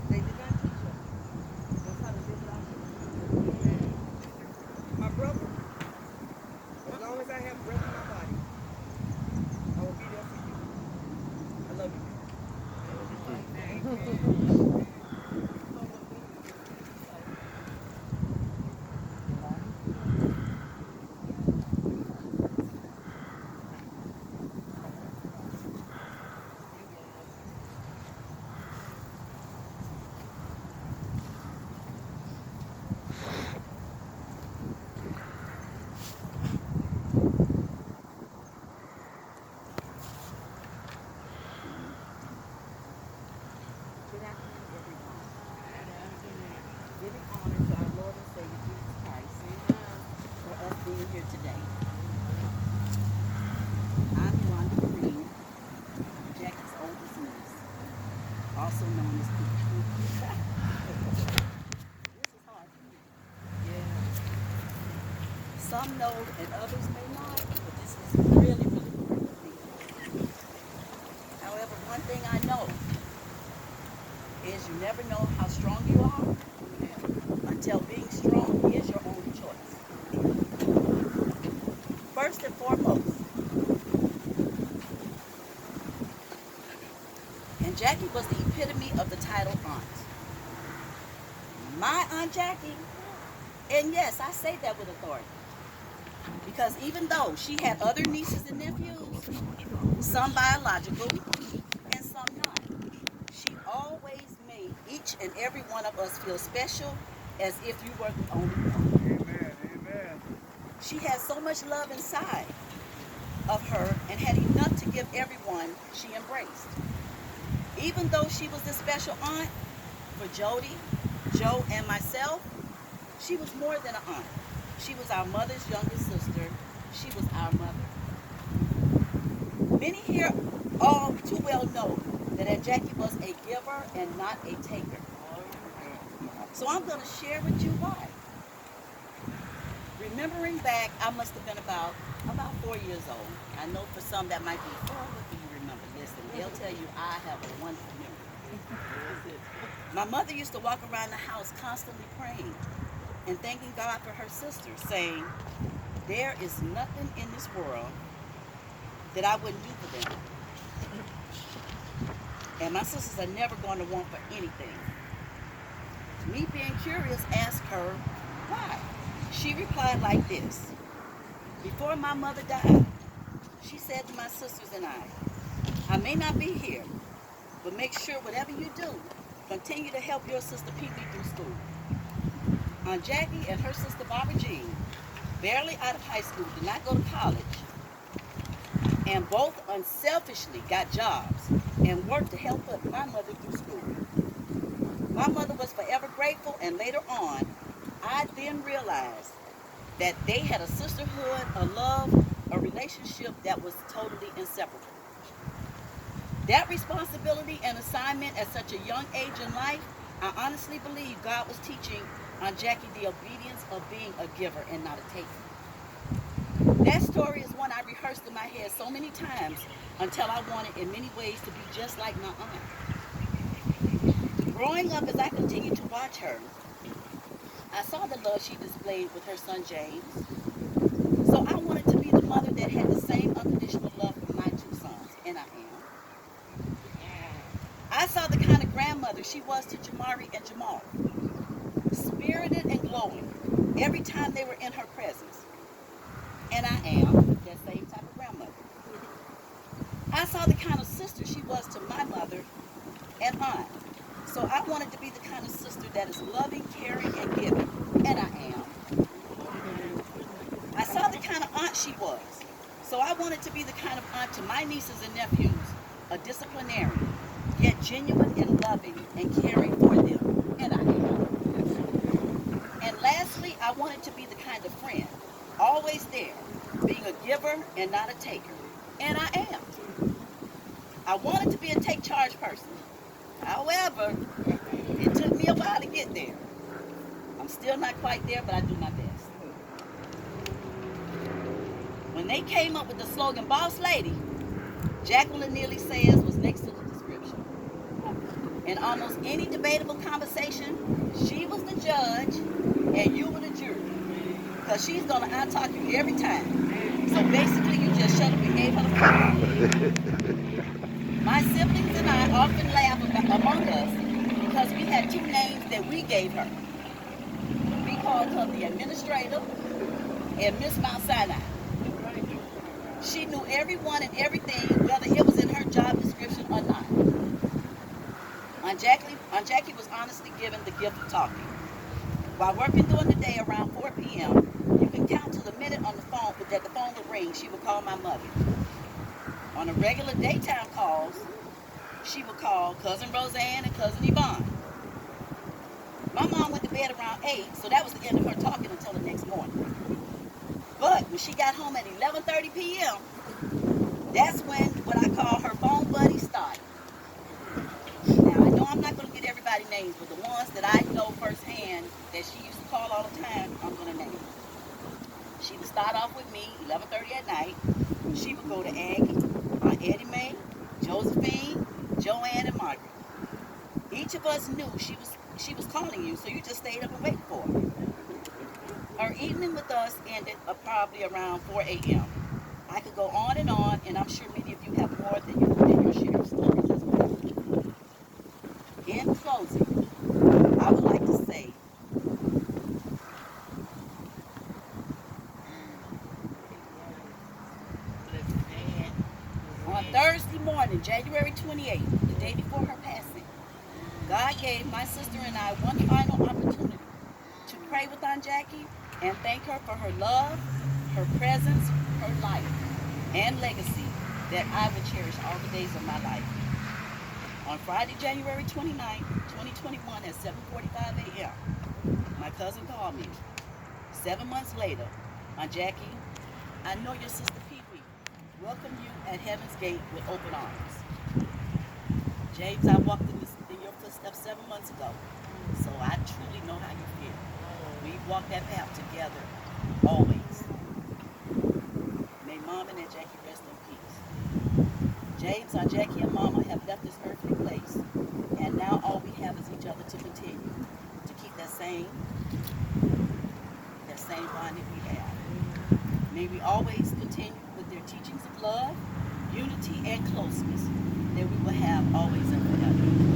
They did not teach us. That's how to live it out. My brother, as long as I have breath in my body, I will be there for you. I love you. Good afternoon, everyone. Giving honor to our Lord and Savior Jesus Christ for us being here today. I'm Yolanda Vereen, Jackie's oldest niece, also known as Pooh. This is hard for me. Some know and others may not, but this is really, really hard for me. However, one thing I know is you never know how strong you are until being strong is your only choice. First and foremost, and Jackie was the epitome of the title aunt. My Aunt Jackie, and yes, I say that with authority, because even though she had other nieces and nephews, some biological and some not, she always made each and every one of us feel special as if you were the only one. Amen. Amen. She had so much love inside of her and had enough to give everyone she embraced. Even though she was the special aunt for Jody, Joe, and myself, she was more than an aunt. She was our mother's youngest sister. She was our mother. Many here all too well know that Aunt Jackie was a giver and not a taker. So I'm going to share with you why. Remembering back, I must have been about 4 years old. I know for some that might be, oh, what do you remember? Listen, they'll tell you I have a wonderful memory. My mother used to walk around the house constantly praying and thanking God for her sisters, saying, there is nothing in this world that I wouldn't do for them. And my sisters are never going to want for anything. Me being curious asked her why. She replied like this. Before my mother died, she said to my sisters and I may not be here, but make sure whatever you do, continue to help your sister Pee Pee through school. Aunt Jackie and her sister Barbara Jean, barely out of high school, did not go to college, and both unselfishly got jobs and worked to help put my mother through school. My mother was forever grateful, and later on, I then realized that they had a sisterhood, a love, a relationship that was totally inseparable. That responsibility and assignment at such a young age in life, I honestly believe God was teaching Aunt Jackie the obedience of being a giver and not a taker. That story is one I rehearsed in my head so many times until I wanted in many ways to be just like my aunt. Growing up, as I continued to watch her, I saw the love she displayed with her son James. So I wanted to be the mother that had the same unconditional love for my two sons, and I am. I saw the kind of grandmother she was to Jamari and Jamal, spirited and glowing every time they were in her presence. And I am that same type of grandmother. I saw the kind of sister she was to my mother and aunt. So I wanted to be the kind of sister that is loving, caring, and giving. And I am. I saw the kind of aunt she was. So I wanted to be the kind of aunt to my nieces and nephews, a disciplinarian, yet genuine and loving and caring for them. And I am. And lastly, I wanted to be the kind of friend, always there, being a giver and not a taker. And I am. I wanted to be a take charge person. However, it took me a while to get there. I'm still not quite there, but I do my best. When they came up with the slogan, Boss Lady, Jacqueline nearly says was next to the description. In almost any debatable conversation, she was the judge and you were the jury. Because she's going to out-talk you every time. So basically, you just shut up and gave her the phone. My siblings and I often laugh among us because we had two names that we gave her. We called her the administrator and Miss Mount Sinai. She knew everyone and everything, whether it was in her job description or not. Aunt Jackie was honestly given the gift of talking. While working during the day around 4 p.m., you can count to the minute on the phone that the phone would ring. She would call my mother. On a regular daytime calls, she would call Cousin Roseanne and Cousin Yvonne. My mom went to bed around 8, so that was the end of her talking until the next morning. But when she got home at 11:30 p.m., that's when what I call her phone buddy started. Now, I know I'm not going to get everybody's names, but the ones that I know firsthand that she used to call all the time, I'm going to name. She would start off with me, 11:30 at night. She would go to Aggie, Aunt Eddie Mae, Josephine, Joanne, and Margaret. Each of us knew she was calling you, so you just stayed up and waited for her. Her evening with us ended probably around 4 a.m. I could go on, and I'm sure many of you have more than your share of stories as well. In closing, I would like to say, on Thursday morning, January 28th, the day before her passing, God gave my sister and I one final opportunity to pray with Aunt Jackie and thank her for her love, her presence, her life, and legacy that I will cherish all the days of my life. On Friday, January 29th, 2021 at 7:45 a.m., my cousin called me. 7 months later, Aunt Jackie, I know your sister Pee Wee welcomed you at Heaven's Gate with open arms. James, I walked in your footsteps 7 months ago, so I truly know how you feel. We've walked that path together, always. May Mom and Aunt Jackie rest in peace. James, Aunt Jackie, and Mama have left this earthly place, and now all we have is each other to continue to keep that same bond that we have. May we always continue with their teachings of love, unity, and closeness that we will have always and forever.